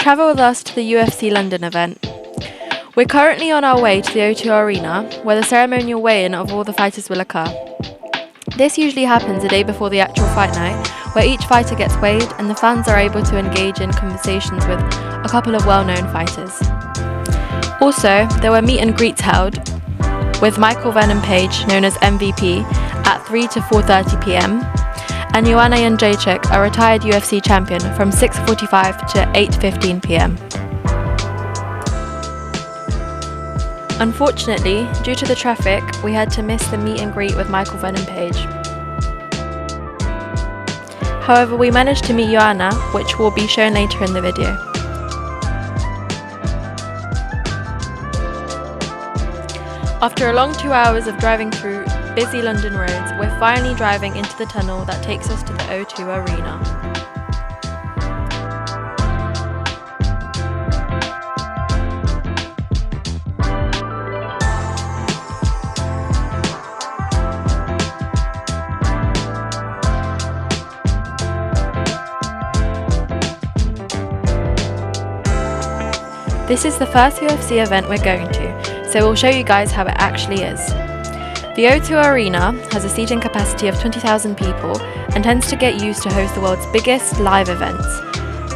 travel with us to the UFC London event. We're currently on our way to the O2 Arena, where the ceremonial weigh-in of all the fighters will occur. This usually happens a day before the actual fight night, where each fighter gets weighed and the fans are able to engage in conversations with a couple of well-known fighters. Also, there were meet and greets held with Michael Venom Page, known as MVP, at 3 to 4:30 p.m, and JOANNA JEDRZEJCZYK, a retired UFC champion, from 6:45 to 8:15 p.m. Unfortunately, due to the traffic, we had to miss the meet and greet with Michael Venom Page. However, we managed to meet JOANNA, which will be shown later in the video. After a long 2 hours of driving through busy London roads, we're finally driving into the tunnel that takes us to the O2 Arena. This is the first UFC event we're going to, so we'll show you guys how it actually is. The O2 Arena has a seating capacity of 20,000 people and tends to get used to host the world's biggest live events,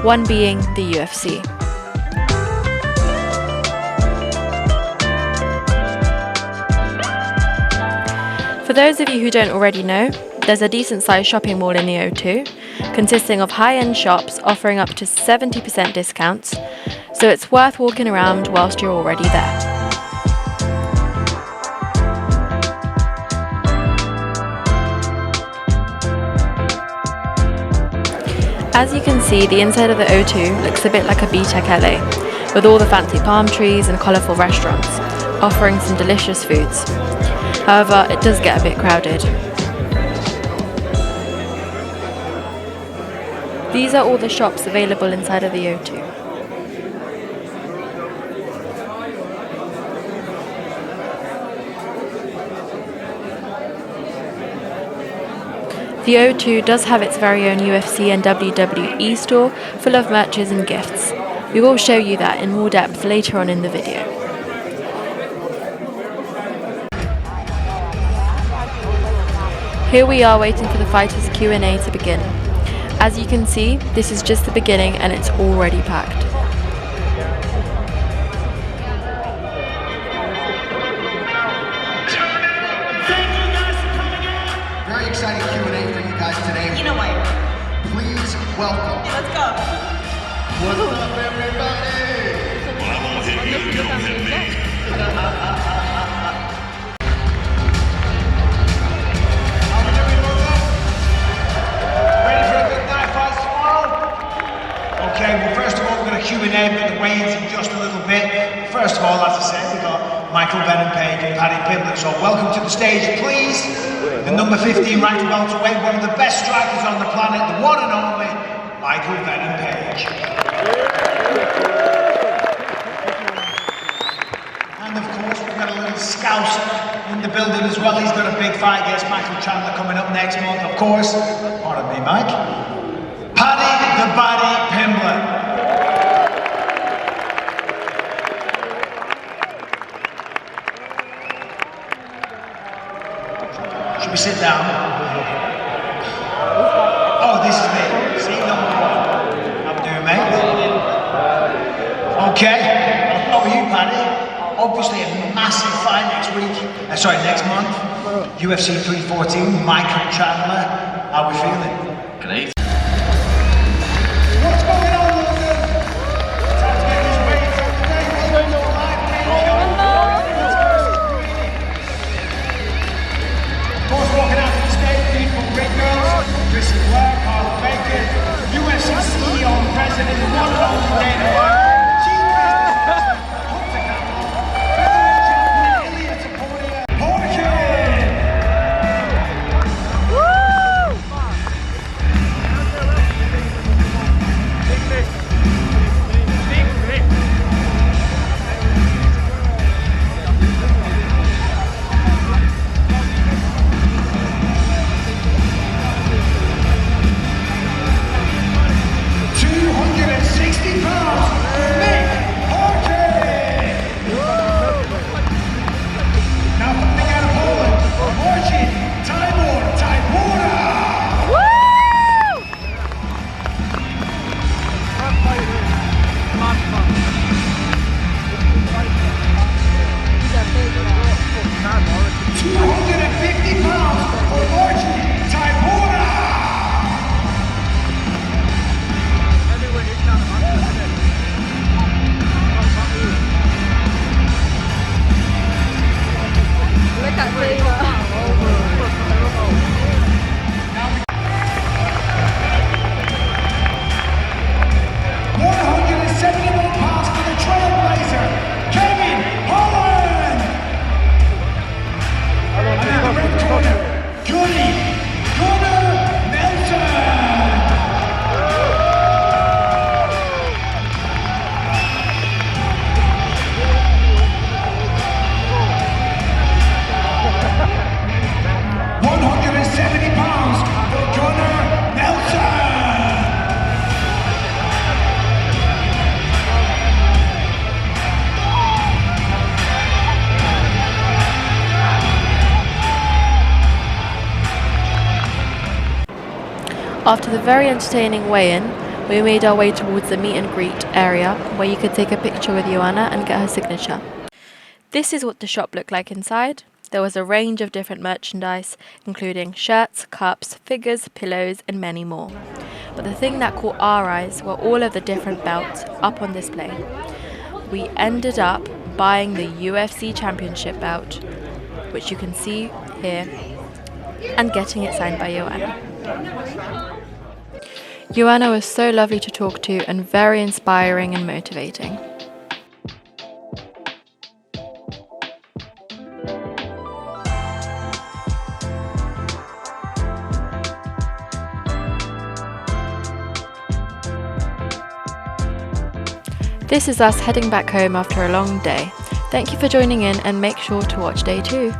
one being the UFC. For those of you who don't already know, there's a decent sized shopping mall in the O2, consisting of high-end shops offering up to 70% discounts, so it's worth walking around whilst you're already there. As you can see, the inside of the O2 looks a bit like a B-Tech LA, with all the fancy palm trees and colourful restaurants, offering some delicious foods. However, it does get a bit crowded. These are all the shops available inside of the O2. The O2 does have its very own UFC and WWE store full of merches and gifts. We will show you that in more depth later on in the video. Here we are waiting for the fighters' Q&A to begin. As you can see, this is just the beginning and it's already packed. Very exciting Q&A for you guys today. You know what? Please welcome. Let's go. What's up, everybody? Well, I won't hit you if you don't hit me. How we doing, Rosa? Ready for a big night fight tomorrow? Okay, well, first of all, we're going to Q&A about the weigh-ins in just a little bit. First of all, as I said, we got Michael Venom Page and Paddy Pimblett. So welcome to the stage, please. The number 15 ranked welterweight, one of the best strikers on the planet, the one and only Michael Venom Page. And of course, we've got a little Scouser in the building as well. He's got a big fight against Michael Chandler coming up next month. Of course, pardon me, Mike, Paddy the Body Pimblett. Should we sit down? Oh, this is me. Seat number 1. How we doing, mate? Okay. How are you, Paddy? Obviously a massive fight next month. UFC 314, Michael Chandler. How are we feeling? Great. What's going on, London? Time to get these weights on the day. Of course, walking out to the stage, beautiful great girls. Chrissy Blair, Carl Bacon, UFC CEO and President, the one and only Dana White. Chief Business Officer, Hunter Campbell, Champion Ilya Topuria, 70 pounds for Joanna Nelson. After the very entertaining weigh-in, we made our way towards the meet and greet area where you could take a picture with Joanna and get her signature. This is what the shop looked like inside. There was a range of different merchandise, including shirts, cups, figures, pillows, and many more. But the thing that caught our eyes were all of the different belts up on display. We ended up buying the UFC Championship belt, which you can see here, and getting it signed by Joanna. Joanna was so lovely to talk to and very inspiring and motivating. This is us heading back home after a long day. Thank you for joining in and make sure to watch day 2.